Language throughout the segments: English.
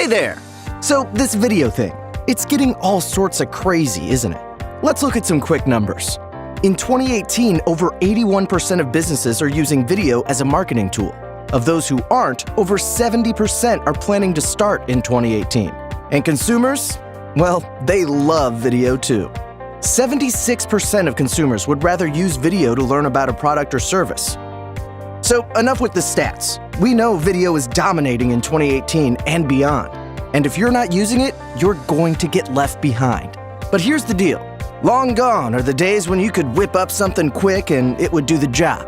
Hey there! So this video thing, it's getting all sorts of crazy, isn't it? Let's look at some quick numbers. In 2018, over 81% of businesses are using video as a marketing tool. Of those who aren't, over 70% are planning to start in 2018. And consumers? Well, they love video too. 76% of consumers would rather use video to learn about a product or service. So enough with the stats. We know video is dominating in 2018 and beyond. And if you're not using it, you're going to get left behind. But here's the deal. Long gone are the days when you could whip up something quick and it would do the job.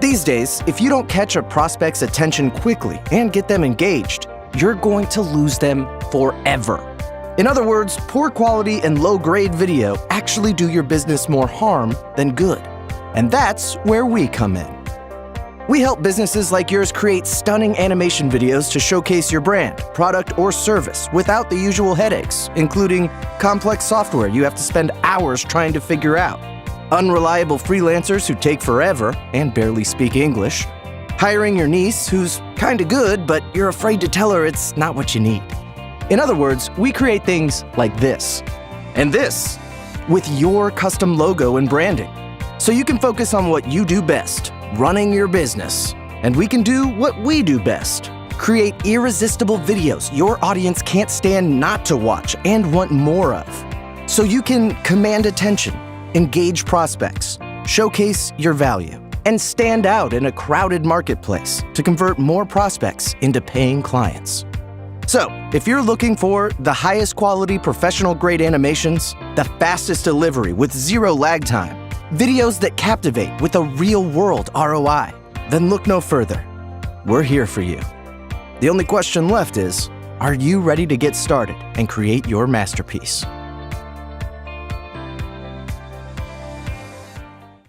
These days, if you don't catch a prospect's attention quickly and get them engaged, you're going to lose them forever. In other words, poor quality and low-grade video actually do your business more harm than good. And that's where we come in. We help businesses like yours create stunning animation videos to showcase your brand, product, or service without the usual headaches, including complex software you have to spend hours trying to figure out, unreliable freelancers who take forever and barely speak English, hiring your niece who's kinda good, but you're afraid to tell her it's not what you need. In other words, we create things like this, and this, with your custom logo and branding, so you can focus on what you do best, running your business. And we can do what we do best, create irresistible videos your audience can't stand not to watch and want more of. So you can command attention, engage prospects, showcase your value, and stand out in a crowded marketplace to convert more prospects into paying clients. So, if you're looking for the highest quality professional-grade animations, the fastest delivery with zero lag time, videos that captivate with a real-world ROI, then look no further. We're here for you. The only question left is, are you ready to get started and create your masterpiece?